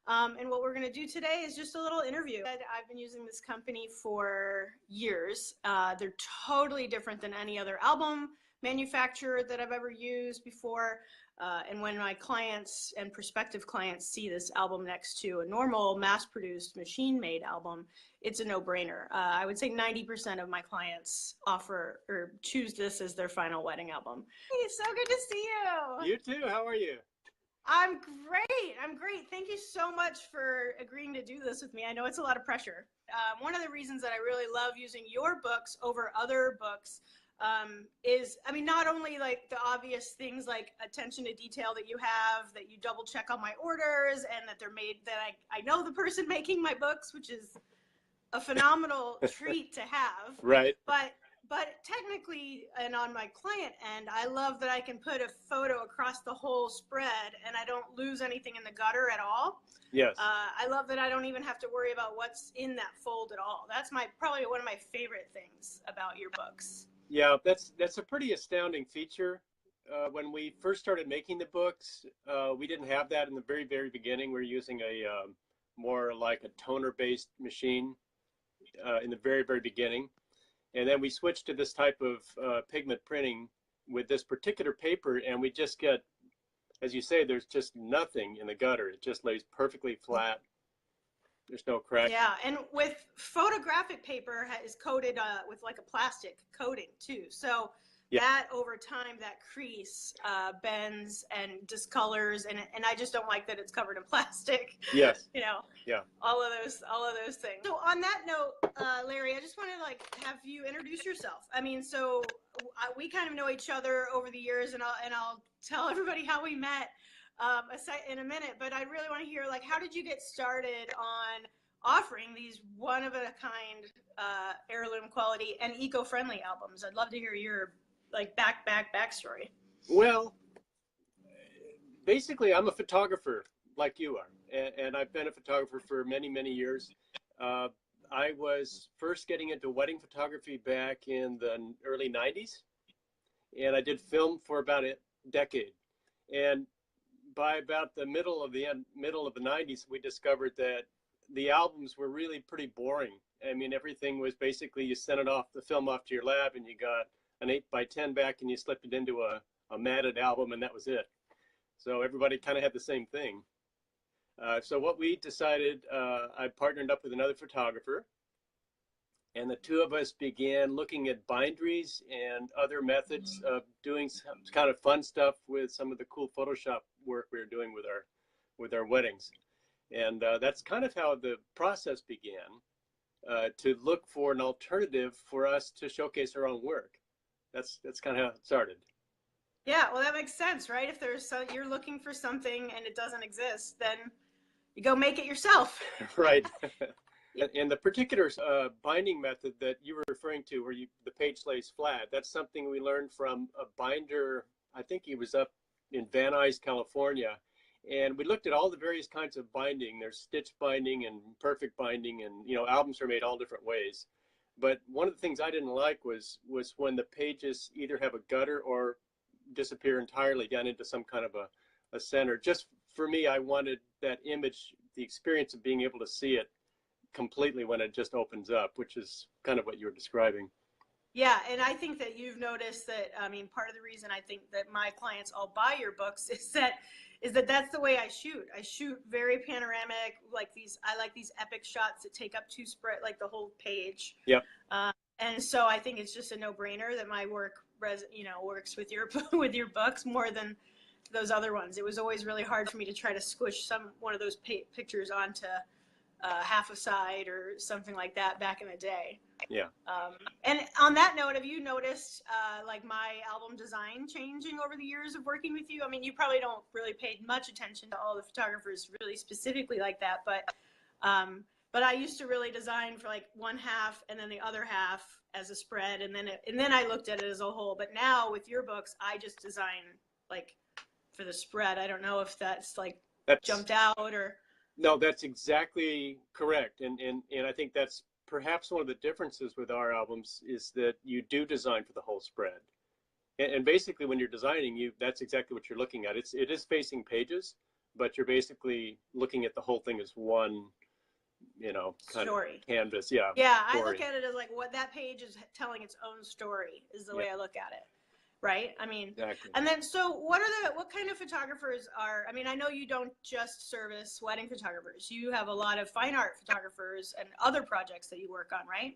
And what we're going to do today is just a little interview. I've been using this company for years. They're totally different than any other album manufacturer that I've ever used before. And when my clients and prospective clients see this album next to a normal mass-produced machine-made album, it's a no-brainer. I would say 90% of my clients offer or choose this as their final wedding album. Hey, it's so good to see you. You too. How are you? I'm great. I'm great. Thank you so much for agreeing to do this with me. I know it's a lot of pressure. One of the reasons that I really love using your books over other books is, I mean, not only like the obvious things like attention to detail that you have, that you double check on my orders and that they're made, that I know the person making my books, which is a phenomenal treat to have. Right. But technically, and on my client end, I love that I can put a photo across the whole spread and I don't lose anything in the gutter at all. Yes. I love that I don't even have to worry about what's in that fold at all. That's probably one of my favorite things about your books. Yeah, that's a pretty astounding feature. When we first started making the books, we didn't have that in the very, very beginning. We're using a more like a toner-based machine in the very, very beginning. And then we switched to this type of pigment printing with this particular paper, and we just get, as you say, there's just nothing in the gutter. It just lays perfectly flat. There's no crack. Yeah, and with photographic paper is coated with like a plastic coating too. So yeah, that over time, that crease bends and discolors, and I just don't like that it's covered in plastic. Yes. You know. Yeah. All of those things. So on that note, Larry, I just want to like have you introduce yourself. I mean, so we kind of know each other over the years, and I'll tell everybody how we met in a minute. But I really want to hear like, how did you get started on offering these one-of-a-kind heirloom quality and eco-friendly albums? I'd love to hear your like backstory. Well, basically, I'm a photographer like you are, and I've been a photographer for many, many years. I was first getting into wedding photography back in the early 90s, and I did film for about a decade. And by about the middle of the 90s, we discovered that the albums were really pretty boring. I mean, everything was basically you sent it off, the film off to your lab, and you got an 8x10 back, and you slipped it into a matted album, and that was it. So everybody kind of had the same thing. So what we decided, I partnered up with another photographer, and the two of us began looking at binderies and other methods of doing some kind of fun stuff with some of the cool Photoshop work we were doing with our weddings. And that's kind of how the process began, to look for an alternative for us to showcase our own work. That's kind of how it started. Yeah, well, that makes sense, right? If you're looking for something and it doesn't exist, then you go make it yourself. Right. And the particular binding method that you were referring to, where the page lays flat, that's something we learned from a binder. I think he was up in Van Nuys, California. And we looked at all the various kinds of binding. There's stitch binding and perfect binding, and albums are made all different ways. But one of the things I didn't like was when the pages either have a gutter or disappear entirely down into some kind of a center. Just for me, I wanted that image, the experience of being able to see it completely when it just opens up, which is kind of what you were describing. Yeah, and I think that you've noticed that, I mean, part of the reason I think that my clients all buy your books is that that's the way I shoot. I shoot very panoramic, I like these epic shots that take up like the whole page. Yep. And so I think it's just a no-brainer that my work, works with your books more than those other ones. It was always really hard for me to try to squish one of those pictures onto half a side or something like that back in the day. Yeah. And on that note, have you noticed like my album design changing over the years of working with you? I mean, you probably don't really pay much attention to all the photographers really specifically like that, but I used to really design for like one half and then the other half as a spread, and then I looked at it as a whole. But now with your books, I just design like for the spread. I don't know if that's jumped out or. No, that's exactly correct. And I think that's perhaps one of the differences with our albums is that you do design for the whole spread. And basically when you're designing, that's exactly what you're looking at. It is facing pages, but you're basically looking at the whole thing as one, you know, kind story. of canvas. Yeah. Yeah, story. I look at it as like what that page is telling its own story is the Yeah. way I look at it. Right? I mean, Exactly. and then so what kind of photographers are, I mean, I know you don't just service wedding photographers. You have a lot of fine art photographers and other projects that you work on, right?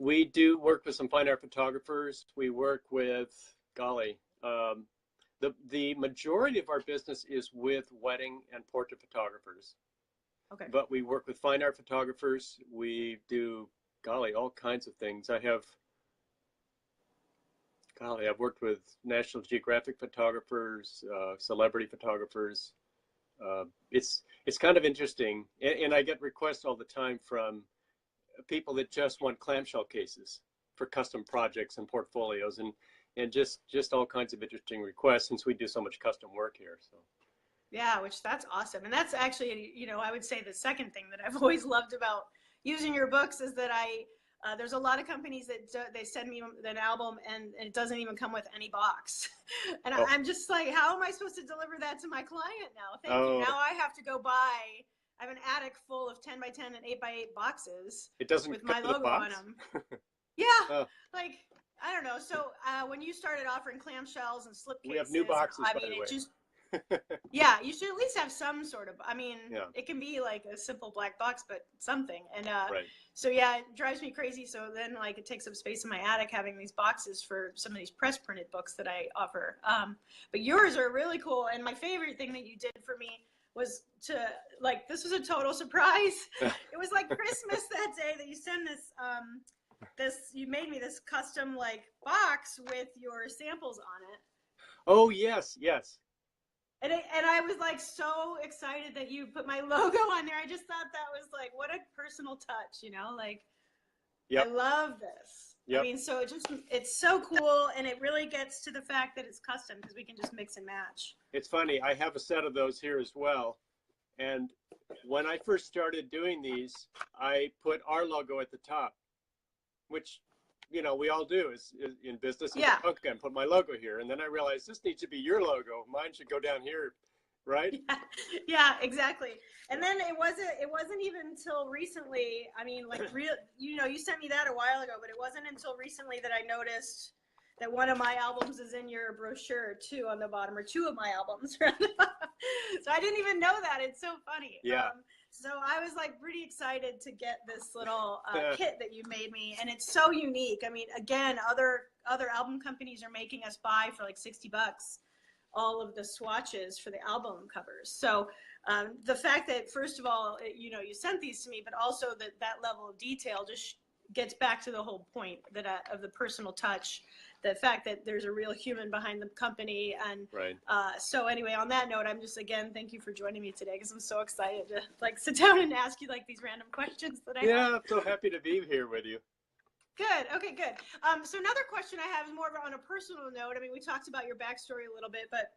We do work with some fine art photographers. We work with, golly, the majority of our business is with wedding and portrait photographers. Okay. But we work with fine art photographers. We do, golly, all kinds of things. I've worked with National Geographic photographers, celebrity photographers. It's kind of interesting, and I get requests all the time from people that just want clamshell cases for custom projects and portfolios, and just all kinds of interesting requests since we do so much custom work here. So. Yeah, which that's awesome, and that's actually, you know, I would say the second thing that I've always loved about using your books is that there's a lot of companies that they send me an album and it doesn't even come with any box. And I'm just like, how am I supposed to deliver that to my client now? Thank you. Now I have to go I have an attic full of 10 by 10 and 8 by 8 boxes. It doesn't with my logo on them. Yeah. Like, I don't know. So when you started offering clamshells and slipcases, we have new boxes, I mean, it just, yeah, you should at least have some sort of, I mean, it can be like a simple black box, but something. And right. So yeah, it drives me crazy. So then like it takes up space in my attic having these boxes for some of these press printed books that I offer. But yours are really cool. And my favorite thing that you did for me was to, like, this was a total surprise. It was like Christmas that day that you sent you made me this custom like box with your samples on it. Oh, yes, yes. And I was like so excited that you put my logo on there. I just thought that was like, what a personal touch, you know, like, I love this. I mean, so it's so cool. And it really gets to the fact that it's custom because we can just mix and match. It's funny. I have a set of those here as well. And when I first started doing these, I put our logo at the top, which, you know, we all do is in business. Yeah. Okay, and put my logo here. And then I realized this needs to be your logo. Mine should go down here, right? Yeah, exactly. And then it wasn't even until recently, I mean, like, you know, you sent me that a while ago, but it wasn't until recently that I noticed that one of my albums is in your brochure too on the bottom, or two of my albums are on the bottom. So I didn't even know that. It's so funny. Yeah. So I was like pretty excited to get this little kit that you made me, and it's so unique. I mean, again, other album companies are making us buy for like $60 all of the swatches for the album covers. So the fact that, first of all, you know, you sent these to me, but also that level of detail just gets back to the whole point that of the personal touch, the fact that there's a real human behind the company. And right. So anyway, on that note, I'm just, again, thank you for joining me today, because I'm so excited to like sit down and ask you like these random questions that I have. I'm so happy to be here with you. Good. Okay, good. So another question I have is more on a personal note. I mean, we talked about your backstory a little bit, but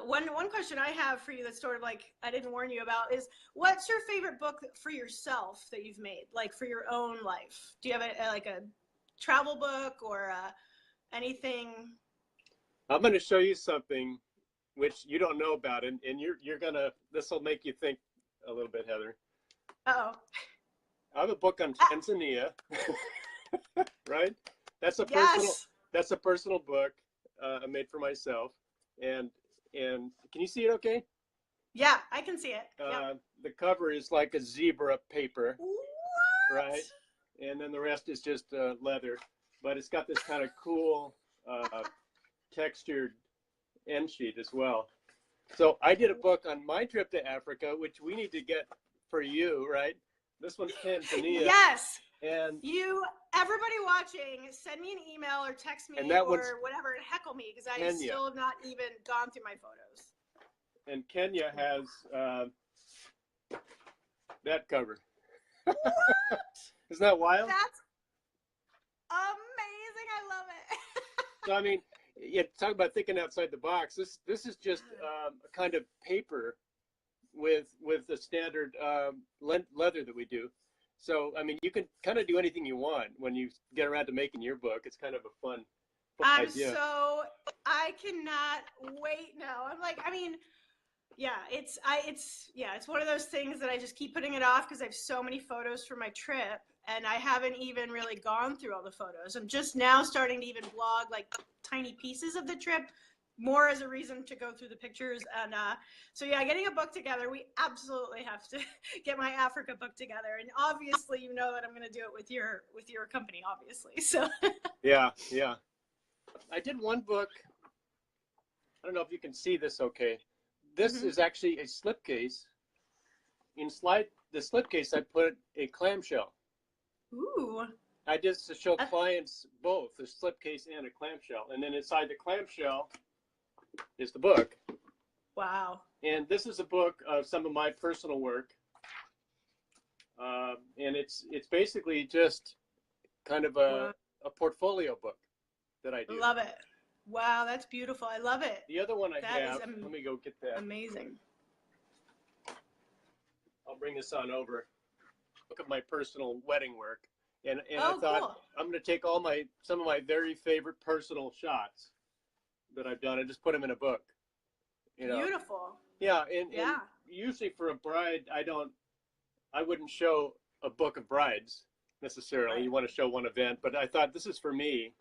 one question I have for you that's sort of like I didn't warn you about is, what's your favorite book for yourself that you've made, like for your own life? Do you have like a travel book or anything? I'm going to show you something which you don't know about, and you're gonna, this will make you think a little bit, Heather. Uh-oh. I have a book on Tanzania. Right? That's a personal. Yes. That's a personal book I made for myself, and can you see it? Okay. Yeah, I can see it. Yep. The cover is like a zebra paper, what? right? And then the rest is just leather, but it's got this kind of cool textured end sheet as well. So I did a book on my trip to Africa, which we need to get for you, right? This one's Tanzania. Yes. And everybody watching, send me an email or text me or whatever and heckle me, because I still have not even gone through my photos. And Kenya has that cover. What? Isn't that wild? That's amazing. I love it. So I mean, talk about thinking outside the box. This is just a kind of paper with the standard leather that we do. So, I mean, you can kind of do anything you want when you get around to making your book. It's kind of a fun idea. I cannot wait now. I'm like, I mean, it's one of those things that I just keep putting it off because I have so many photos for my trip and I haven't even really gone through all the photos. I'm just now starting to even blog like tiny pieces of the trip, more as a reason to go through the pictures. And so yeah, getting a book together, we absolutely have to get my Africa book together. And obviously, you know that I'm going to do it with your company, obviously. So yeah, yeah. I did one book. I don't know if you can see this okay. This is actually a slipcase. Inside the slipcase, I put a clamshell. Ooh. I did to show clients both a slipcase and a clamshell. And then inside the clamshell is the book. Wow. And this is a book of some of my personal work. And it's basically just kind of a portfolio book that I do. Love it. Wow, that's beautiful. I love it. The other one I have, let me go get that. Amazing. I'll bring this on over. Look at my personal wedding work. And I thought, cool. I'm going to take some of my very favorite personal shots that I've done and just put them in a book. You know? Beautiful. Yeah, and usually for a bride, I wouldn't show a book of brides necessarily. Right. You want to show one event, but I thought this is for me.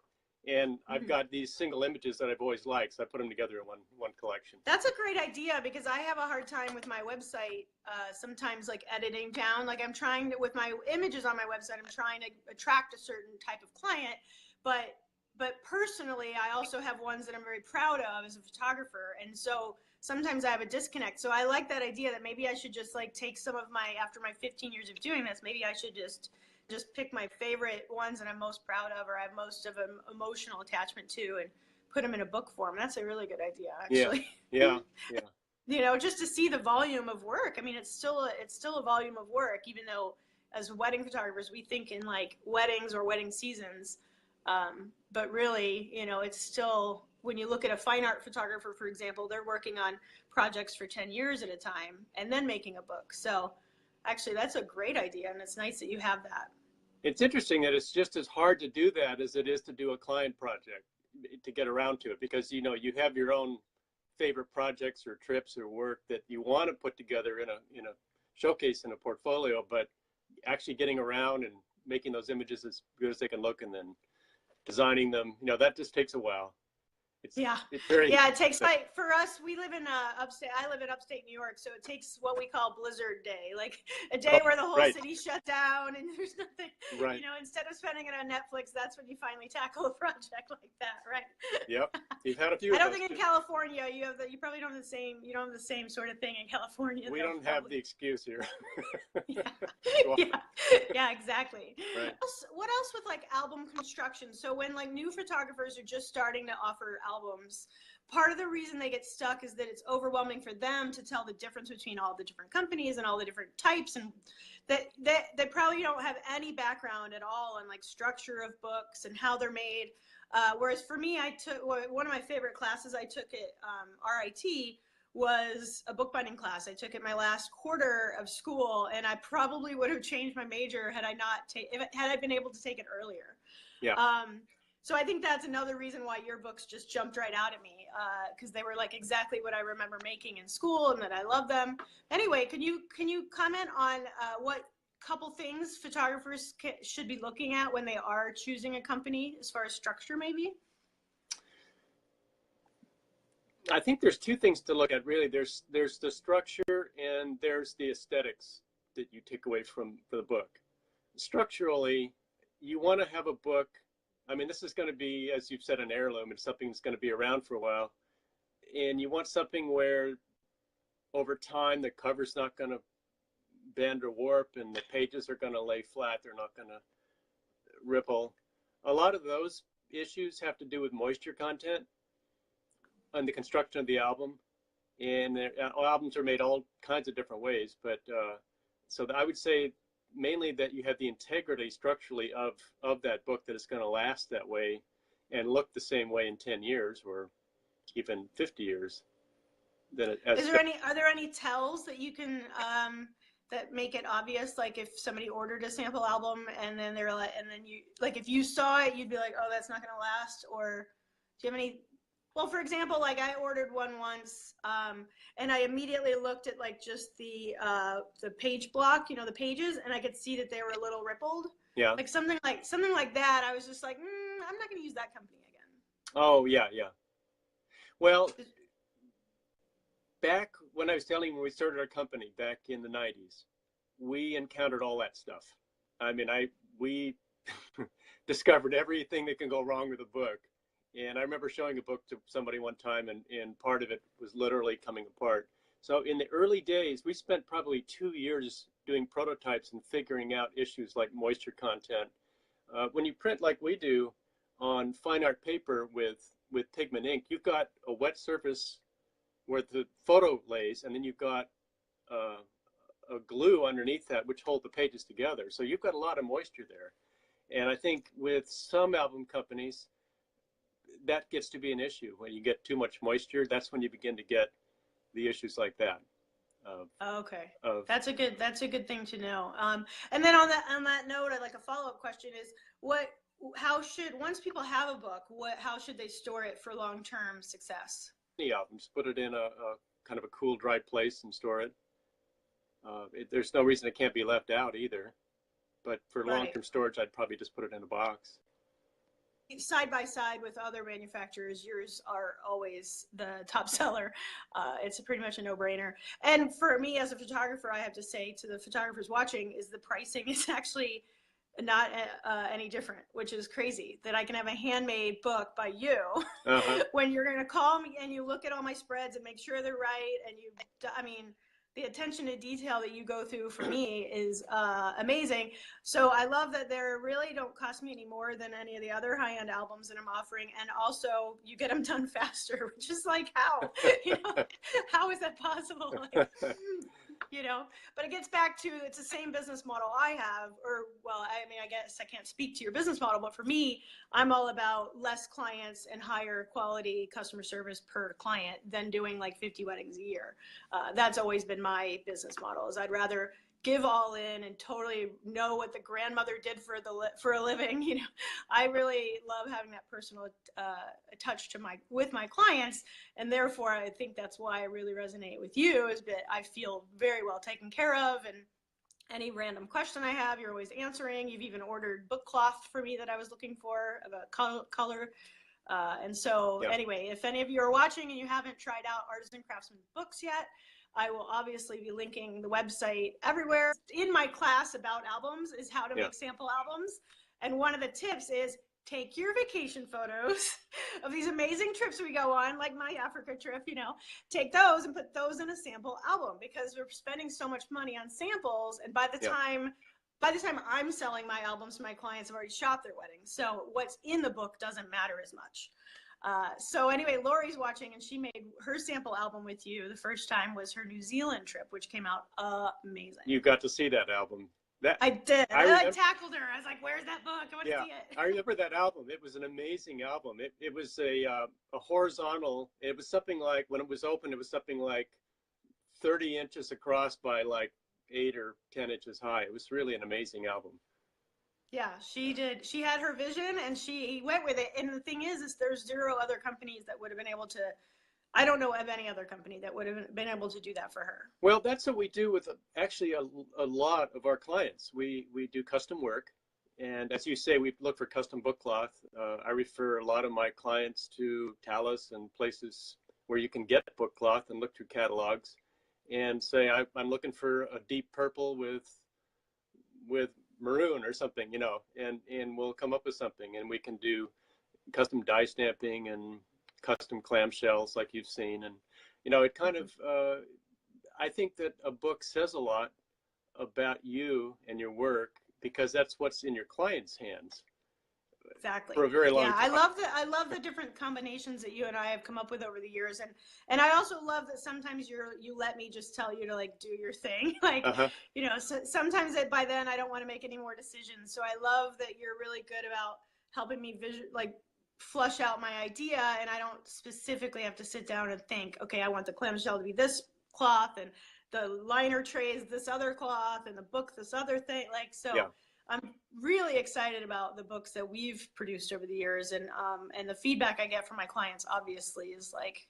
And I've got these single images that I've always liked, so I put them together in one collection. That's a great idea because I have a hard time with my website sometimes, like editing down. Like I'm trying to, with my images on my website, I'm trying to attract a certain type of client. But personally, I also have ones that I'm very proud of as a photographer. And so sometimes I have a disconnect. So I like that idea that maybe I should just like take some of after my 15 years of doing this, maybe I should just pick my favorite ones that I'm most proud of or I have most of an emotional attachment to and put them in a book form. That's a really good idea, actually. Yeah. You know, just to see the volume of work. I mean, it's still a volume of work, even though as wedding photographers, we think in like weddings or wedding seasons. But really, you know, it's still, when you look at a fine art photographer, for example, they're working on projects for 10 years at a time and then making a book. So actually, that's a great idea, and it's nice that you have that. It's interesting that it's just as hard to do that as it is to do a client project, to get around to it, because, you know, you have your own favorite projects or trips or work that you want to put together in a showcase in a portfolio, but actually getting around and making those images as good as they can look and then designing them, you know, that just takes a while. It's very, it takes like, for us, we live in I live in upstate New York, so it takes what we call blizzard day, like a day where the whole city shut down and there's nothing, you know, instead of spending it on Netflix, that's when you finally tackle a project like that, right? Yep, you've had a few. I don't think in California you probably don't have the same sort of thing in California. We don't have the excuse here. Yeah, exactly. Right. What else with like album construction? So when like new photographers are just starting to offer albums, part of the reason they get stuck is that it's overwhelming for them to tell the difference between all the different companies and all the different types, and that they probably don't have any background at all in like structure of books and how they're made. Whereas for me, I took one of my favorite classes I took at RIT was a bookbinding class. I took it my last quarter of school, and I probably would have changed my major had I been able to take it earlier. Yeah. So I think that's another reason why your books just jumped right out at me, because they were like exactly what I remember making in school, and that I love them. Anyway, can you comment on what couple things photographers should be looking at when they are choosing a company as far as structure, maybe? I think there's two things to look at, really. There's the structure and there's the aesthetics that you take away from the book. Structurally, you want to have a book. I mean, this is going to be, as you've said, an heirloom. It's something that's going to be around for a while. And you want something where over time the cover's not going to bend or warp and the pages are going to lay flat. They're not going to ripple. A lot of those issues have to do with moisture content and the construction of the album. And albums are made all kinds of different ways, but so I would say mainly that you have the integrity structurally of that book, that it's going to last that way and look the same way in 10 years or even 50 years. Are there any tells that you can that make it obvious, like if somebody ordered a sample album and then they're like, and then you, like if you saw it, you'd be like, oh, that's not going to last? Or do you have any Well, for example, like I ordered one once, and I immediately looked at like just the page block, you know, the pages, and I could see that they were a little rippled. Yeah. Like something like that. I was just like, I'm not going to use that company again. Oh, yeah, yeah. Well, back when I was telling you when we started our company back in the 90s, we encountered all that stuff. I mean, we discovered everything that can go wrong with a book. And I remember showing a book to somebody one time, and part of it was literally coming apart. So in the early days, we spent probably 2 years doing prototypes and figuring out issues like moisture content. When you print like we do on fine art paper with pigment ink, you've got a wet surface where the photo lays, and then you've got a glue underneath that which hold the pages together. So you've got a lot of moisture there. And I think with some album companies, that gets to be an issue. When you get too much moisture, that's when you begin to get the issues like that. Okay, that's a good thing to know. And then on that note, I'd like a follow-up question is once people have a book, how should they store it for long-term success? Any albums, put it in a kind of a cool, dry place and store it. There's no reason it can't be left out either. But for long-term storage, I'd probably just put it in a box. Side by side with other manufacturers, yours are always the top seller. It's pretty much a no-brainer. And for me as a photographer, I have to say to the photographers watching, is the pricing is actually not any different, which is crazy that I can have a handmade book by you when you're going to call me and you look at all my spreads and make sure they're right. And I mean, the attention to detail that you go through for me is amazing. So I love that they really don't cost me any more than any of the other high-end albums that I'm offering. And also you get them done faster, which is like, how, how is that possible? Like, but it gets back to, it's the same business model I have, I mean, I guess I can't speak to your business model, but for me, I'm all about less clients and higher quality customer service per client than doing like 50 weddings a year. That's always been my business model, is I'd rather give all in and totally know what the grandmother did for a living. I really love having that personal touch with my clients, and therefore I think that's why I really resonate with you, is that I feel very well taken care of, and any random question I have, you're always answering. You've even ordered book cloth for me that I was looking for of a color. And so anyway, if any of you are watching and you haven't tried out Artisan Craftsman books yet, I will obviously be linking the website everywhere. In my class about albums is how to make sample albums. And one of the tips is take your vacation photos of these amazing trips we go on, like my Africa trip, take those and put those in a sample album, because we're spending so much money on samples. And by the time I'm selling my albums to my clients, have already shot their weddings. So what's in the book doesn't matter as much. So anyway, Lori's watching, and she made her sample album with you. The first time was her New Zealand trip, which came out amazing. You got to see that album. I did. I tackled her. I was like, "Where's that book? I want to see it." I remember that album. It was an amazing album. It was a horizontal. It was something like, when it was open, it was something like 30 inches across by like 8 or 10 inches high. It was really an amazing album. Yeah, she did. She had her vision and she went with it. And the thing is there's zero other companies that would have been able to, I don't know of any other company that would have been able to do that for her. Well, that's what we do with actually a lot of our clients. We do custom work. And as you say, we look for custom book cloth. I refer a lot of my clients to Talus and places where you can get book cloth and look through catalogs and say, I'm looking for a deep purple with maroon or something, and we'll come up with something, and we can do custom die stamping and custom clamshells like you've seen. And, it kind of, I think that a book says a lot about you and your work, because that's what's in your client's hands. Exactly. For a very long time. I love the different combinations that you and I have come up with over the years, and I also love that sometimes you let me just tell you to like do your thing, like so sometimes by then I don't want to make any more decisions. So I love that you're really good about helping me flush out my idea, and I don't specifically have to sit down and think, okay, I want the clamshell to be this cloth, and the liner tray is this other cloth, and the book this other thing. I'm really excited about the books that we've produced over the years, and the feedback I get from my clients obviously is like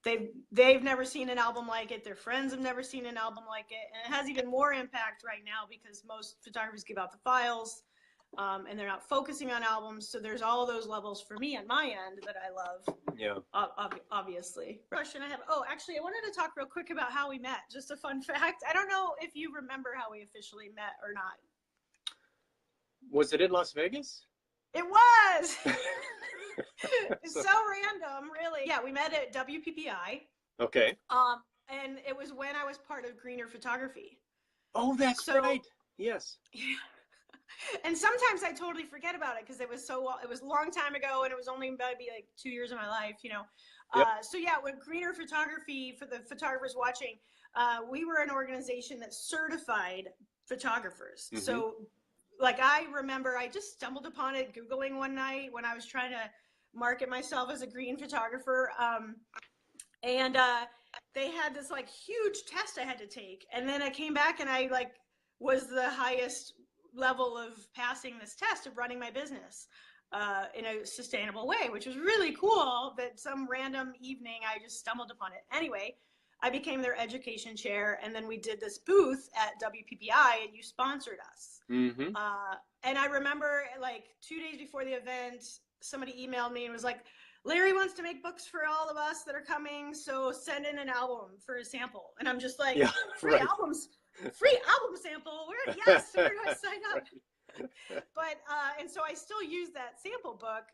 they've never seen an album like it, their friends have never seen an album like it, and it has even more impact right now because most photographers give out the files, and they're not focusing on albums. So there's all those levels for me on my end that I love. Yeah. Obviously. Question I have. Oh, actually, I wanted to talk real quick about how we met. Just a fun fact. I don't know if you remember how we officially met or not. Was it in Las Vegas? It was. It's so random, really. Yeah, we met at WPPI. Okay. And it was when I was part of Greener Photography. Oh, that's right. Yes. And sometimes I totally forget about it because it was a long time ago, and it was only maybe like 2 years of my life, you know. Yep. So yeah, with Greener Photography, for the photographers watching, we were an organization that certified photographers. Mm-hmm. So like, I remember I just stumbled upon it Googling one night when I was trying to market myself as a green photographer. And they had this like huge test I had to take. And then I came back and I like was the highest level of passing this test of running my business in a sustainable way, which was really cool that some random evening I just stumbled upon it. Anyway, I became their education chair, and then we did this booth at WPPI, and you sponsored us. Mm-hmm. And I remember like 2 days before the event, somebody emailed me and was like, Larry wants to make books for all of us that are coming, so send in an album for a sample. And I'm just like, yeah, free album sample? Yes, where do I sign up? But, and so I still use that sample book.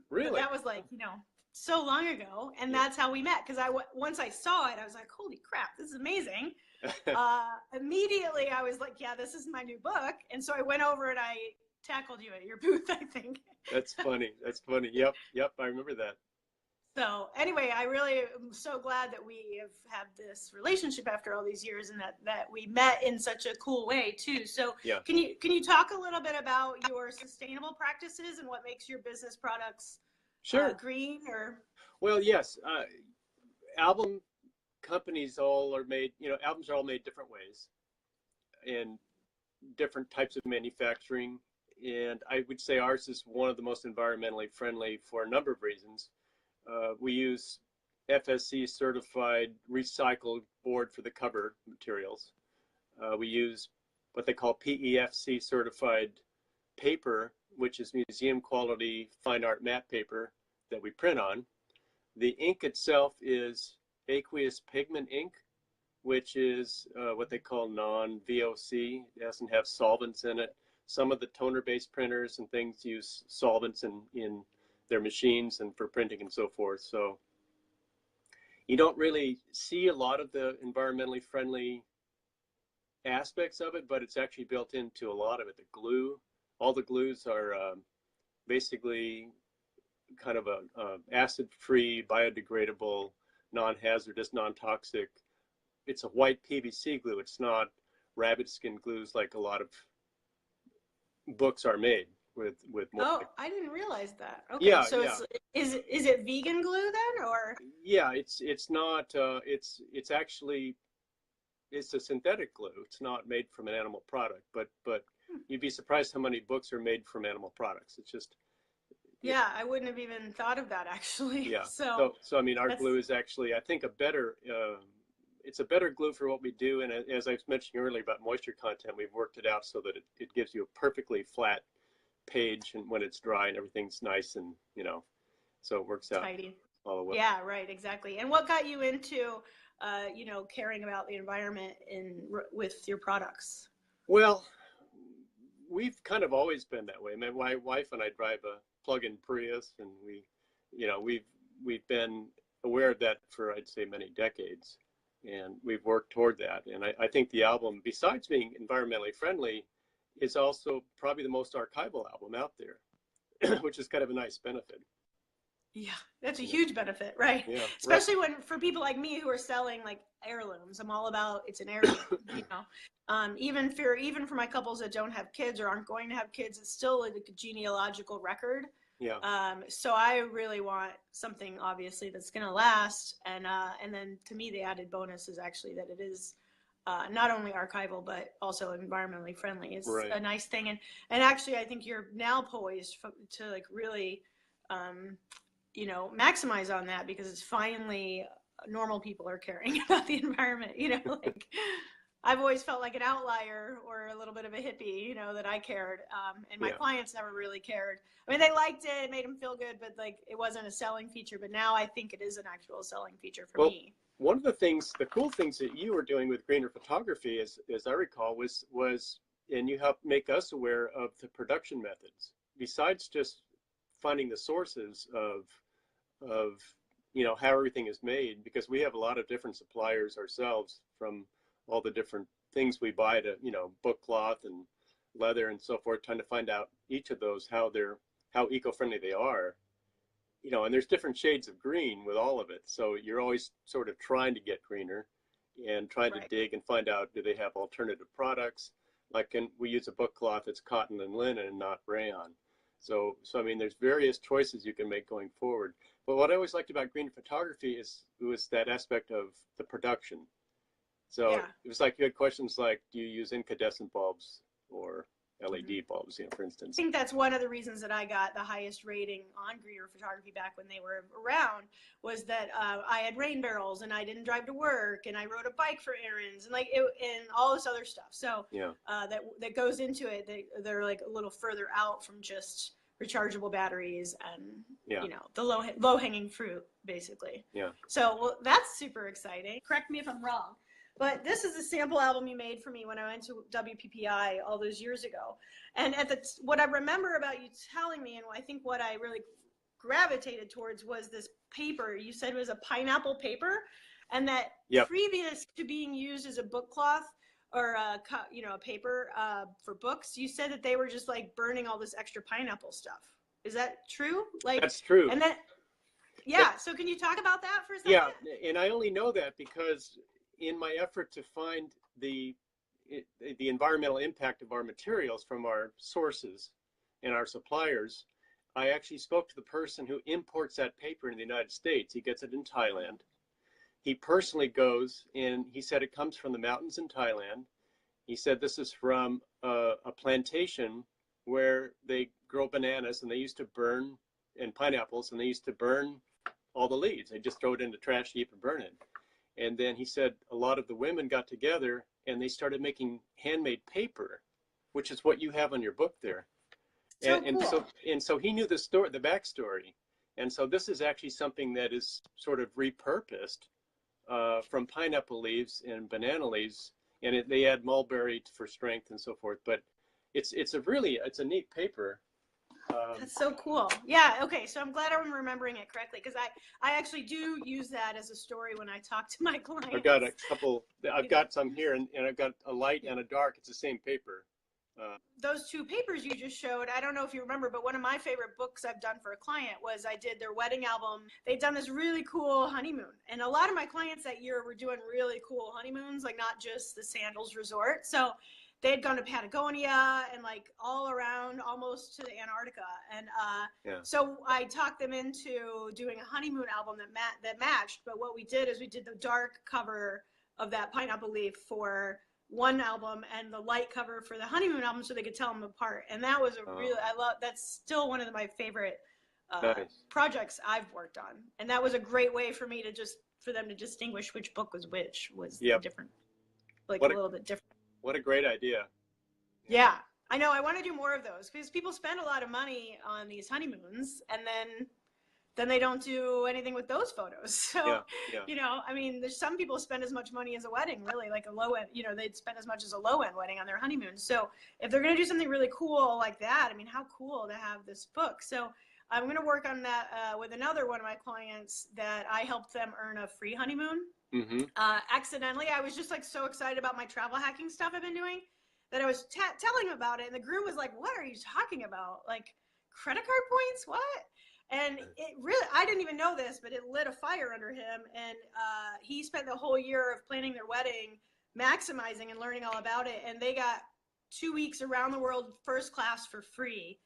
Really? But that was like, you know, so long ago, and that's how we met. Because once I saw it, I was like, holy crap, this is amazing. Immediately I was like, yeah, this is my new book. And so I went over and I tackled you at your booth, I think. That's funny. Yep, I remember that. So anyway, I really am so glad that we have this relationship after all these years, and that we met in such a cool way too. So yeah. Can you talk a little bit about your sustainable practices and what makes your business products green? Or well, yes, album companies all are made, you know, albums are all made different ways and different types of manufacturing, and I would say ours is one of the most environmentally friendly for a number of reasons. We use FSC certified recycled board for the cover materials. We use what they call PEFC certified paper, which is museum quality fine art matte paper that we print on. The ink itself is aqueous pigment ink, which is what they call non-VOC. It doesn't have solvents in it. Some of the toner-based printers and things use solvents in their machines and for printing and so forth. So you don't really see a lot of the environmentally friendly aspects of it, but it's actually built into a lot of it. The glue, all the glues are basically kind of a acid-free, biodegradable, non-hazardous, non-toxic. It's a white PVC glue. It's not rabbit skin glues like a lot of books are made with more. Oh, I didn't realize that. Okay, yeah, so yeah. Is it vegan glue then, or? Yeah, it's not. It's actually a synthetic glue. It's not made from an animal product, but you'd be surprised how many books are made from animal products. It's just. Yeah, I wouldn't have even thought of that actually. Yeah. So I mean, our glue is actually, I think, a better. It's a better glue for what we do, and as I was mentioning earlier about moisture content, we've worked it out so that it gives you a perfectly flat page, and when it's dry and everything's nice, and you know, so it works out tidy all the way. Yeah, right, exactly. And what got you into you know, caring about the environment with your products? Well, we've kind of always been that way. My wife and I drive a plug-in Prius, and we've been aware of that for, I'd say, many decades, and we've worked toward that. And I think the album, besides being environmentally friendly, is also probably the most archival album out there, which is kind of a nice benefit. Yeah, that's a huge benefit, right? Yeah, especially for people like me who are selling like heirlooms. I'm all about it's an heirloom, you know. Even for my couples that don't have kids or aren't going to have kids, it's still like a genealogical record. Yeah. So I really want something obviously that's going to last, and then to me the added bonus is actually that it is not only archival but also environmentally friendly is Right. a nice thing. And actually, I think you're now poised to like really, you know, maximize on that, because it's finally normal people are caring about the environment. You know, like I've always felt like an outlier or a little bit of a hippie, you know, that I cared, and my clients never really cared. I mean, they liked it, it made them feel good, but like it wasn't a selling feature. But now I think it is an actual selling feature for me. One of the things, the cool things that you were doing with greener photography, as I recall, was and you helped make us aware of the production methods. Besides just finding the sources of you know, how everything is made, because we have a lot of different suppliers ourselves, from all the different things we buy to, you know, book cloth and leather and so forth, trying to find out each of those, how eco-friendly they are. You know, and there's different shades of green with all of it. So you're always sort of trying to get greener and trying to dig and find out, do they have alternative products? Like, we use a book cloth that's cotton and linen and not rayon. So I mean, there's various choices you can make going forward. But what I always liked about greener photography was that aspect of the production. So it was like you had questions like, do you use incandescent bulbs or LED bulbs, you know, for instance? I think that's one of the reasons that I got the highest rating on greener photography back when they were around, was that I had rain barrels and I didn't drive to work and I rode a bike for errands and and all this other stuff. So that goes into it. They're like a little further out from just rechargeable batteries and you know, the low hanging fruit, basically. So well, that's super exciting. Correct me if I'm wrong, but this is a sample album you made for me when I went to WPPI all those years ago. And what I remember about you telling me, and I think what I really gravitated towards, was this paper. You said it was a pineapple paper, and that previous to being used as a book cloth or you know, a paper for books, you said that they were just like burning all this extra pineapple stuff. Is that true? Like, that's true. And then so can you talk about that for a second? Yeah, and I only know that because in my effort to find the environmental impact of our materials from our sources and our suppliers, I actually spoke to the person who imports that paper in the United States. He gets it in Thailand. He personally goes, and he said it comes from the mountains in Thailand. He said this is from a plantation where they grow bananas, and they used to burn, and pineapples, and they used to burn all the leaves. They just throw it in the trash heap and burn it. And then he said a lot of the women got together and they started making handmade paper, which is what you have on your book there. So he knew the story, the backstory. And so this is actually something that is sort of repurposed from pineapple leaves and banana leaves, and they add mulberry for strength and so forth. But it's a neat paper. That's so cool. Yeah. Okay. So I'm glad I'm remembering it correctly, because I actually do use that as a story when I talk to my clients. I've got a couple. I've got some here, and I've got a light and a dark. It's the same paper. Those two papers you just showed, I don't know if you remember, but one of my favorite books I've done for a client was I did their wedding album. They'd done this really cool honeymoon, and a lot of my clients that year were doing really cool honeymoons, like not just the Sandals Resort. So they had gone to Patagonia and like all around, almost to the Antarctica. And so I talked them into doing a honeymoon album that matched. But what we did is we did the dark cover of that pineapple leaf for one album and the light cover for the honeymoon album, so they could tell them apart. And that was that's still one of my favorite projects I've worked on. And that was a great way for me to for them to distinguish which book was which, was different, like a little bit different. What a great idea. Yeah, I know. I want to do more of those, because people spend a lot of money on these honeymoons and then they don't do anything with those photos. So, you know, I mean, there's some people spend as much money as a wedding, really, like a low end, you know, they'd spend as much as a low end wedding on their honeymoon. So if they're going to do something really cool like that, I mean, how cool to have this book. So I'm going to work on that with another one of my clients that I helped them earn a free honeymoon. Accidentally. I was just like so excited about my travel hacking stuff I've been doing that I was telling him about it, and the groom was like, "What are you talking about? Like credit card points? What?" And it really, I didn't even know this, but it lit a fire under him, and he spent the whole year of planning their wedding, maximizing and learning all about it, and they got 2 weeks around the world first class for free,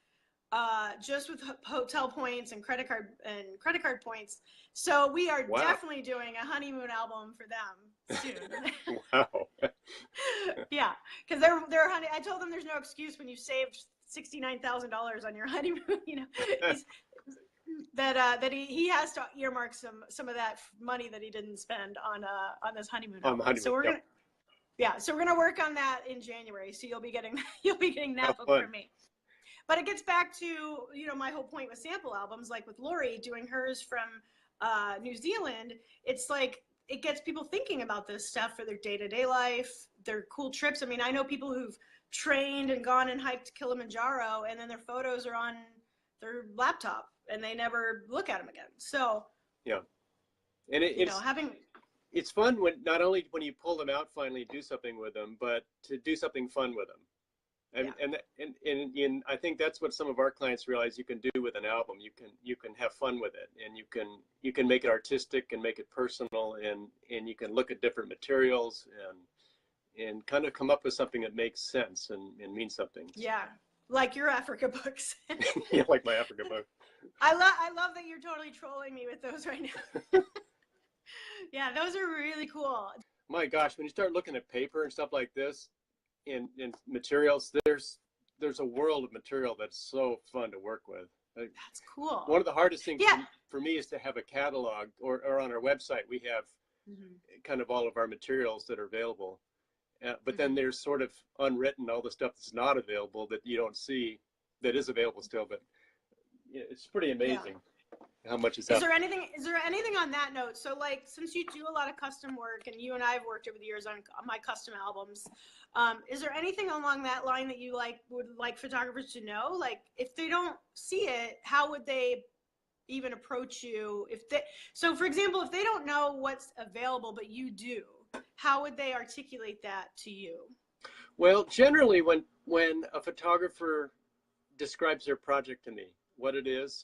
just with hotel points and credit card points. So we are definitely doing a honeymoon album for them soon. Wow. Yeah, because they're honey. I told them there's no excuse when you saved $69,000 on your honeymoon. You know, he's, that he has to earmark some of that money that he didn't spend on this honeymoon. On the honeymoon. So we're gonna. Yeah, so we're gonna work on that in January. So you'll be getting that book from me. But it gets back to, you know, my whole point with sample albums, like with Lori doing hers from New Zealand. It's like it gets people thinking about this stuff for their day-to-day life, their cool trips. I mean, I know people who've trained and gone and hiked Kilimanjaro, and then their photos are on their laptop, and they never look at them again. So yeah, and it's fun when not only when you pull them out finally do something with them, but to do something fun with them. And I think that's what some of our clients realize you can do with an album. You can have fun with it, and you can make it artistic and make it personal, and you can look at different materials and kind of come up with something that makes sense and means something. Yeah, like your Africa books. Yeah, like my Africa book. I love that you're totally trolling me with those right now. Yeah, those are really cool. My gosh, when you start looking at paper and stuff like this, in materials, there's a world of material that's so fun to work with. That's cool. One of the hardest things for me is to have a catalog, or on our website we have kind of all of our materials that are available, but then there's sort of unwritten all the stuff that's not available that you don't see that is available still. But it's pretty amazing. How much is there anything on that note? So like, since you do a lot of custom work, and you and I have worked over the years on my custom albums, is there anything along that line that you would like photographers to know? Like, if they don't see it, how would they even approach you? So for example, if they don't know what's available but you do, how would they articulate that to you? Well, generally when a photographer describes their project to me, what it is,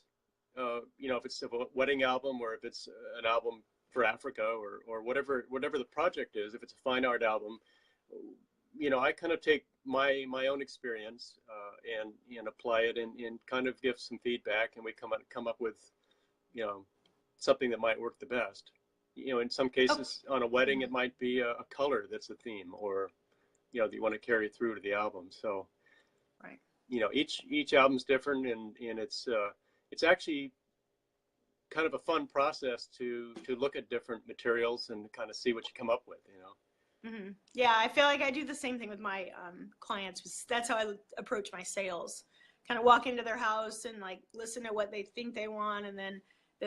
you know, if it's a wedding album, or if it's an album for Africa, or whatever the project is, if it's a fine art album, you know, I kind of take my own experience and apply it and kind of give some feedback, and we come up with, you know, something that might work the best. You know, in some cases on a wedding, it might be a color that's a theme, or, you know, that you want to carry through to the album. So, right. You know, each album's different, and it's actually kind of a fun process to look at different materials and kind of see what you come up with, you know. Mm-hmm. Yeah, I feel like I do the same thing with my clients. That's how I approach my sales. Kind of walk into their house and like listen to what they think they want, and then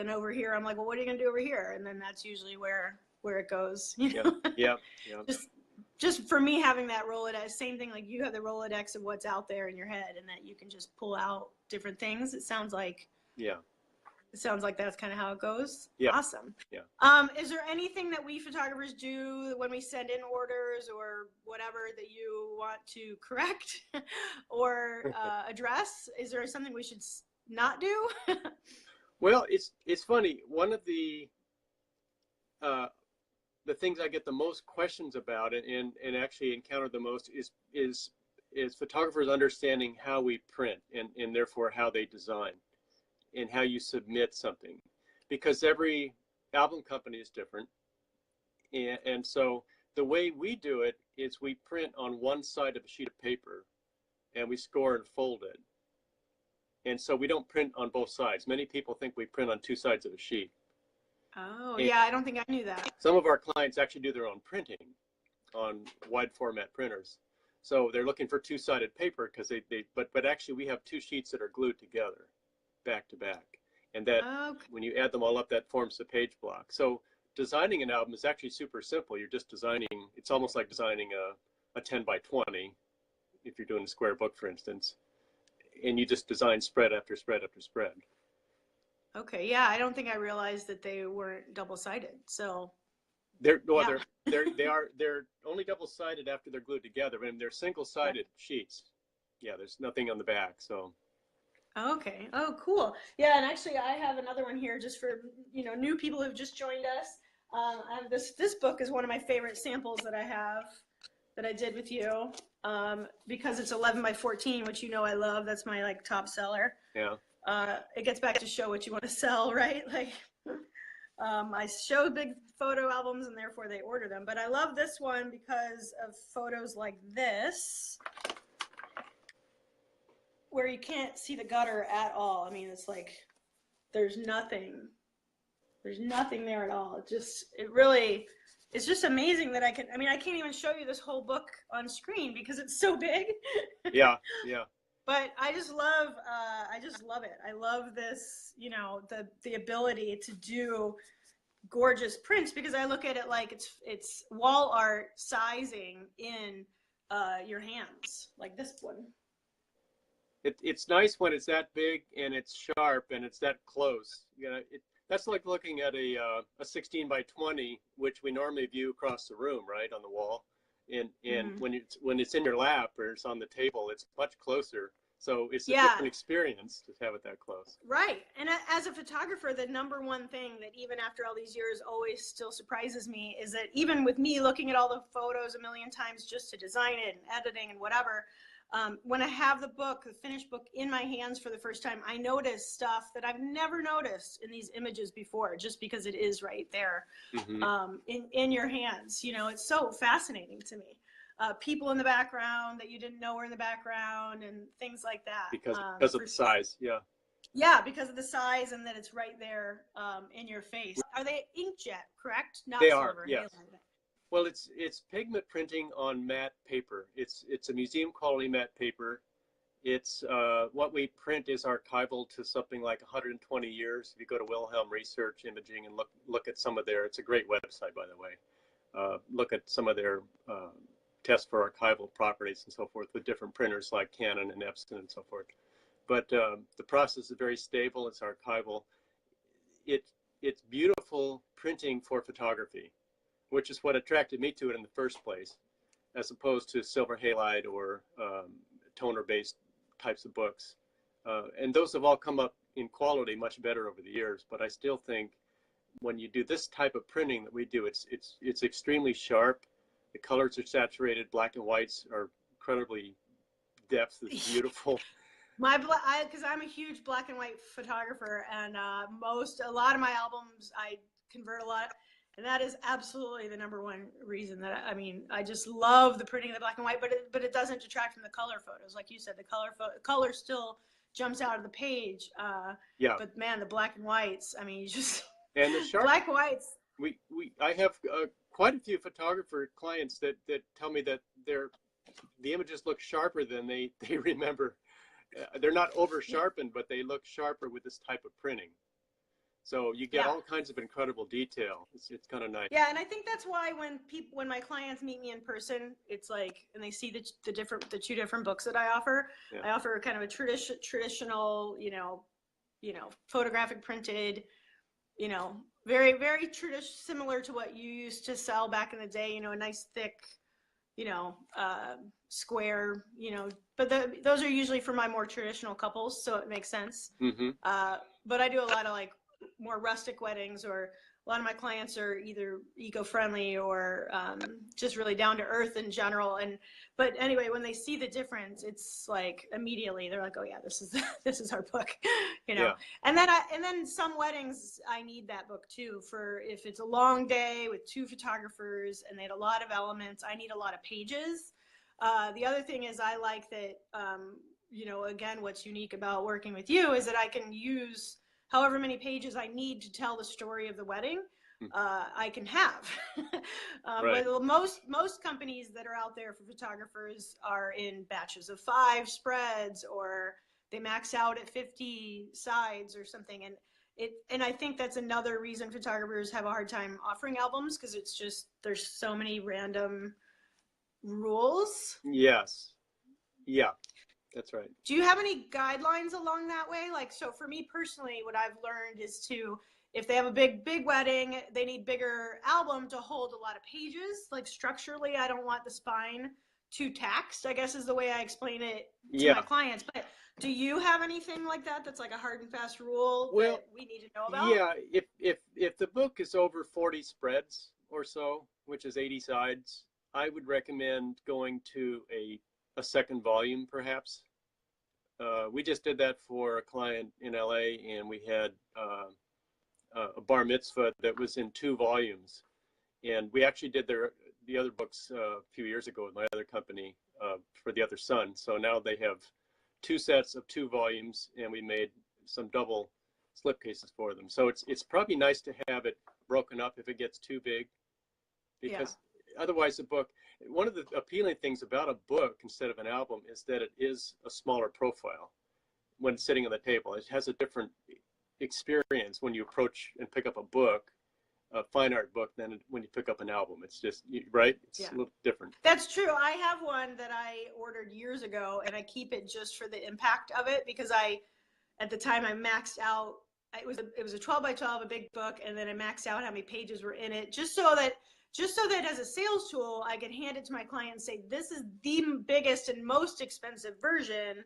over here I'm like, well, what are you gonna do over here? And then that's usually where it goes. You know? Yeah. Just for me, having that Rolodex, same thing, like you have the Rolodex of what's out there in your head, and that you can just pull out different things. It sounds like that's kind of how it goes. Yeah. Awesome. Yeah. Is there anything that we photographers do when we send in orders or whatever that you want to correct or address? Is there something we should not do? Well, it's funny. One of the things I get the most questions about and actually encounter the most is photographers understanding how we print and therefore how they design and how you submit something, because every album company is different. And so the way we do it is we print on one side of a sheet of paper and we score and fold it. And so we don't print on both sides. Many people think we print on two sides of a sheet. Oh, and yeah, I don't think I knew that. Some of our clients actually do their own printing on wide format printers. So they're looking for two-sided paper because but actually we have two sheets that are glued together, back to back. And that when you add them all up, that forms the page block. So designing an album is actually super simple. You're just designing, it's almost like designing a 10 by 20, if you're doing a square book, for instance. And you just design spread after spread after spread. Okay, yeah, I don't think I realized that they weren't double-sided. So they're only double-sided after they're glued together, and they're single-sided sheets. Yeah, there's nothing on the back. So okay. Oh, cool. Yeah, and actually I have another one here just for, you know, new people who've just joined us. I have this book is one of my favorite samples that I have that I did with you, because it's 11 by 14, which you know I love. That's my like top seller. Yeah. It gets back to show what you want to sell, right? Like, I show big photo albums and therefore they order them. But I love this one because of photos like this, where you can't see the gutter at all. I mean, it's like there's nothing there at all. It's just amazing that I can't even show you this whole book on screen because it's so big. Yeah. But I just love it. I love this, the ability to do gorgeous prints, because I look at it like it's wall art sizing in your hands, like this one. It's nice when it's that big and it's sharp and it's that close. That's like looking at a 16 by 20, which we normally view across the room, right, on the wall. And when it's in your lap or it's on the table, it's much closer. So it's a different experience to have it that close. Right. And as a photographer, the number one thing that even after all these years always still surprises me is that even with me looking at all the photos a million times just to design it and editing and whatever, when I have the finished book in my hands for the first time, I notice stuff that I've never noticed in these images before, just because it is right there in your hands. It's so fascinating to me. People in the background that you didn't know were in the background and things like that. Because of the size, yeah. Yeah, because of the size and that it's right there in your face. Are they inkjet, correct? Not they silver, are, yes. Well, it's pigment printing on matte paper. It's a museum quality matte paper. It's what we print is archival to something like 120 years. If you go to Wilhelm Research Imaging and look at some of it's a great website, by the way. Look at some of their tests for archival properties and so forth with different printers like Canon and Epson and so forth. But the process is very stable. It's archival. It's beautiful printing for photography, which is what attracted me to it in the first place, as opposed to silver halide or toner-based types of books. And those have all come up in quality much better over the years, but I still think when you do this type of printing that we do, it's extremely sharp. The colors are saturated. Black and whites are incredibly depth. It's beautiful. Because I'm a huge black and white photographer, and a lot of my albums I convert a lot. And that is absolutely the number one reason that I just love the printing of the black and white, but it doesn't detract from the color photos. Like you said, the color still jumps out of the page. But man, the black and whites, you just and the sharp black and whites. I have quite a few photographer clients that tell me that the images look sharper than they remember. They're not over sharpened, but they look sharper with this type of printing. So you get all kinds of incredible detail. It's kind of nice. Yeah, and I think that's why when my clients meet me in person, it's like, and they see the two different books that I offer. Yeah. I offer kind of a traditional, photographic printed, very, very similar to what you used to sell back in the day. A nice thick, square, But those are usually for my more traditional couples, so it makes sense. Mm-hmm. But I do a lot of more rustic weddings, or a lot of my clients are either eco-friendly or just really down to earth in general. But anyway, when they see the difference, it's like immediately they're like, oh yeah, this is our book, Yeah. And then some weddings I need that book too, for if it's a long day with two photographers and they had a lot of elements, I need a lot of pages. The other thing is I like that, again, what's unique about working with you is that I can use however many pages I need to tell the story of the wedding, I can have. Right. But most companies that are out there for photographers are in batches of 5 spreads, or they max out at 50 sides or something. And I think that's another reason photographers have a hard time offering albums, because it's just, there's so many random rules. Yes. Yeah. That's right. Do you have any guidelines along that way? So for me personally, what I've learned is if they have a big wedding, they need bigger album to hold a lot of pages. Structurally, I don't want the spine too taxed, I guess is the way I explain it to my clients. But do you have anything like that that's like a hard and fast rule that we need to know about? Yeah, if the book is over 40 spreads or so, which is 80 sides, I would recommend going to a second volume, perhaps. We just did that for a client in LA, and we had a bar mitzvah that was in 2 volumes. And we actually did the other books a few years ago with my other company for the other son. So now they have 2 sets of 2 volumes, and we made some double slipcases for them. So it's probably nice to have it broken up if it gets too big, because otherwise the book, one of the appealing things about a book instead of an album is that it is a smaller profile when it's sitting on the table. It has a different experience when you approach and pick up a book, a fine art book, than when you pick up an album. It's just, right? It's a little different. That's true. I have one that I ordered years ago, and I keep it just for the impact of it, because at the time I maxed out, it was a 12 by 12, a big book, and then I maxed out how many pages were in it, just so that as a sales tool, I could hand it to my client and say, this is the biggest and most expensive version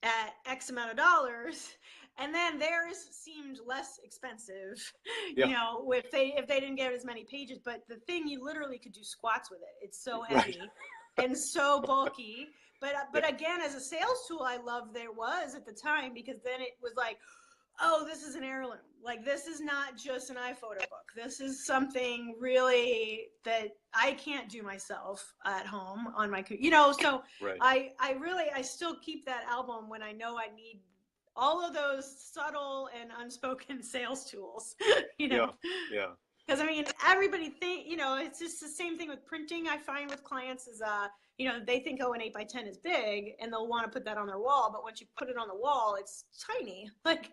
at X amount of dollars. And then theirs seemed less expensive, you know, if they didn't get as many pages. But the thing, you literally could do squats with it. It's so heavy and so bulky. But again, as a sales tool, I loved that it was at the time, because then it was like, oh, this is an heirloom. Like, this is not just an iPhoto book. This is something really that I can't do myself at home on my, you know, so I still keep that album when I know I need all of those subtle and unspoken sales tools, you know? Yeah. Because, I mean, everybody you know, it's just the same thing with printing. I find with clients is, you know, they think, oh, an 8 by 10 is big, and they'll want to put that on their wall. But once you put it on the wall, it's tiny. Like,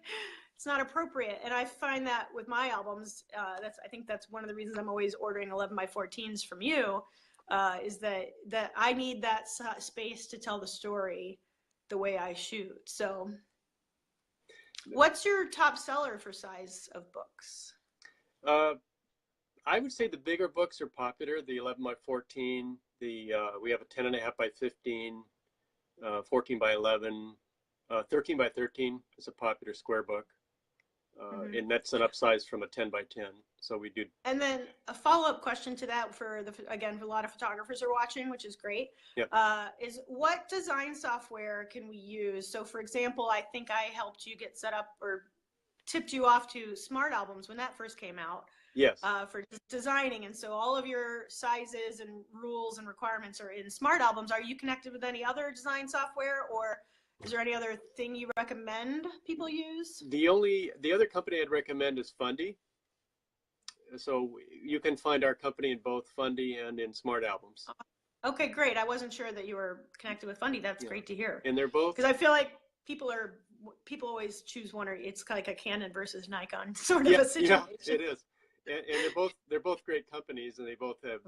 it's not appropriate. And I find that with my albums, I think that's one of the reasons I'm always ordering 11 by 14s from you, is that I need that space to tell the story the way I shoot. So what's your top seller for size of books? I would say the bigger books are popular. The 11 by 14, we have a 10.5 by 15, 14 by 11, 13 by 13 is a popular square book. And that's an upsize from a 10 by 10. So we do. And then a follow-up question to that for a lot of photographers are watching, which is great, is what design software can we use? So for example, I think I helped you get set up or tipped you off to Smart Albums when that first came out. Yes. For designing. And so all of your sizes and rules and requirements are in Smart Albums. Are you connected with any other design software, or is there any other thing you recommend people use? The other company I'd recommend is Fundy. So you can find our company in both Fundy and in Smart Albums. Okay, great. I wasn't sure that you were connected with Fundy. That's great to hear. And they're both, because I feel like people always choose one, or it's like a Canon versus Nikon sort of a situation. Yeah, it is. And they're both great companies, and they both have,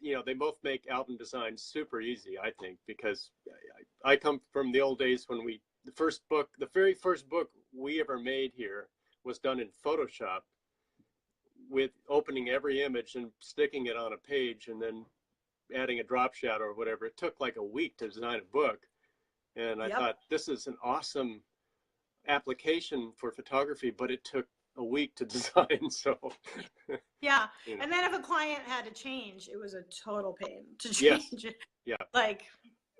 you know, they both make album design super easy, I think, because I come from the old days when the very first book we ever made here was done in Photoshop, with opening every image and sticking it on a page and then adding a drop shadow or whatever. It took like a week to design a book. And I thought, this is an awesome application for photography, but it took a week to design. So yeah. You know. And then if a client had to change, it was a total pain to change it. Yeah. Like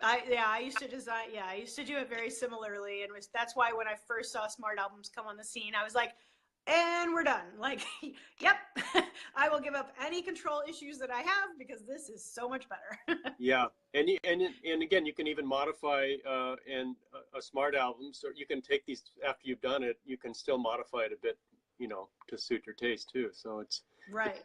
I used to design, I used to do it very similarly. And that's why when I first saw Smart Albums come on the scene, I was like, and we're done. Like, yep, I will give up any control issues that I have, because this is so much better. Yeah. And again, you can even modify a Smart Album. So you can take these, after you've done it, you can still modify it a bit, you know, to suit your taste too. So it's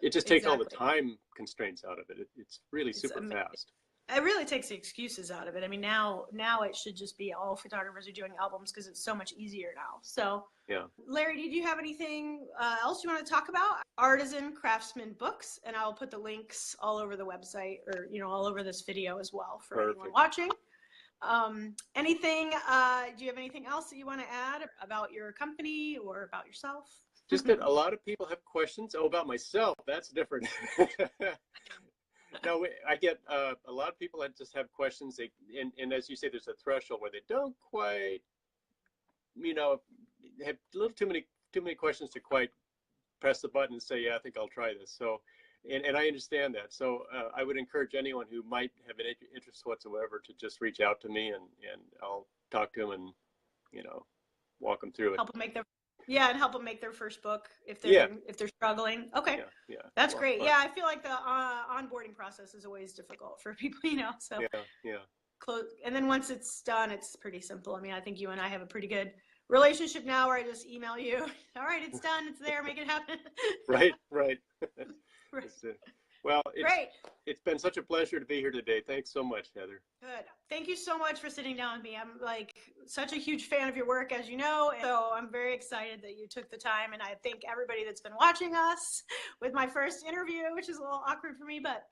it just takes all the time constraints out of it. It's really super fast. It really takes the excuses out of it. I mean, now it should just be all photographers are doing albums, because it's so much easier now. So yeah. Larry, did you have anything else you want to talk about? Artisan Craftsman books, and I'll put the links all over the website, or, you know, all over this video as well for anyone watching. Anything, do you have anything else that you want to add about your company or about yourself? Just that a lot of people have questions. Oh, about myself, that's different. No, I get a lot of people that just have questions. And as you say, there's a threshold where they don't quite, you know, have a little too many questions to quite press the button and say, yeah, I think I'll try this. So, and I understand that. So I would encourage anyone who might have an interest whatsoever to just reach out to me, and I'll talk to them and, you know, walk them through it. Help them make their Yeah, and help them make their first book if Yeah. they're struggling. Okay, Yeah. that's great. Yeah, I feel like the onboarding process is always difficult for people, you know. So Yeah. close, and then once it's done, it's pretty simple. I mean, I think you and I have a pretty good relationship now, where I just email you. All right, it's done. It's there. Make it happen. Right. Right. Well, Great. It's been such a pleasure to be here today. Thanks so much, Heather. Good. Thank you so much for sitting down with me. I'm like such a huge fan of your work, as you know, and so I'm very excited that you took the time. And I thank everybody that's been watching us with my first interview, which is a little awkward for me, but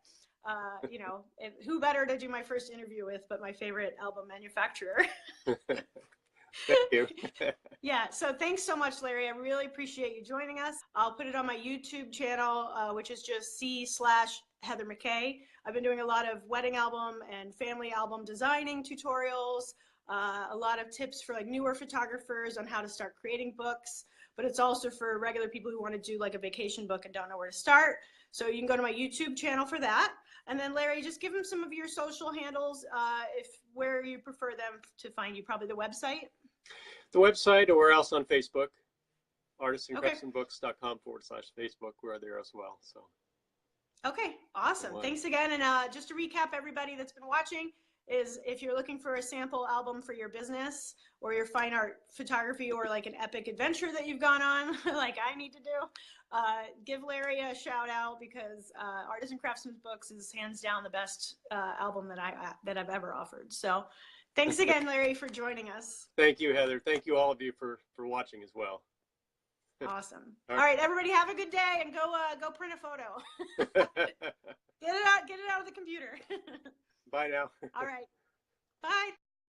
you know, who better to do my first interview with but my favorite album manufacturer. Thank you. Yeah, so thanks so much, Larry. I really appreciate you joining us. I'll put it on my YouTube channel, which is just C/Heather McKay. I've been doing a lot of wedding album and family album designing tutorials, a lot of tips for like newer photographers on how to start creating books, but it's also for regular people who want to do like a vacation book and don't know where to start. So you can go to my YouTube channel for that. And then Larry, just give them some of your social handles, where you prefer them to find you, probably the website. The website, or else on Facebook, artisancraftsmanbooks.com/Facebook. We're there as well. So. Okay, awesome. Thanks again. And just to recap, everybody that's been watching, is if you're looking for a sample album for your business or your fine art photography, or like an epic adventure that you've gone on, like I need to do, give Larry a shout out, because Artisan Craftsman Books is hands down the best album that I've ever offered. So thanks again, Larry, for joining us. Thank you, Heather. Thank you all of you for watching as well. Awesome. All right, everybody, have a good day, and go print a photo. Get it out of the computer. Bye now. All right. Bye.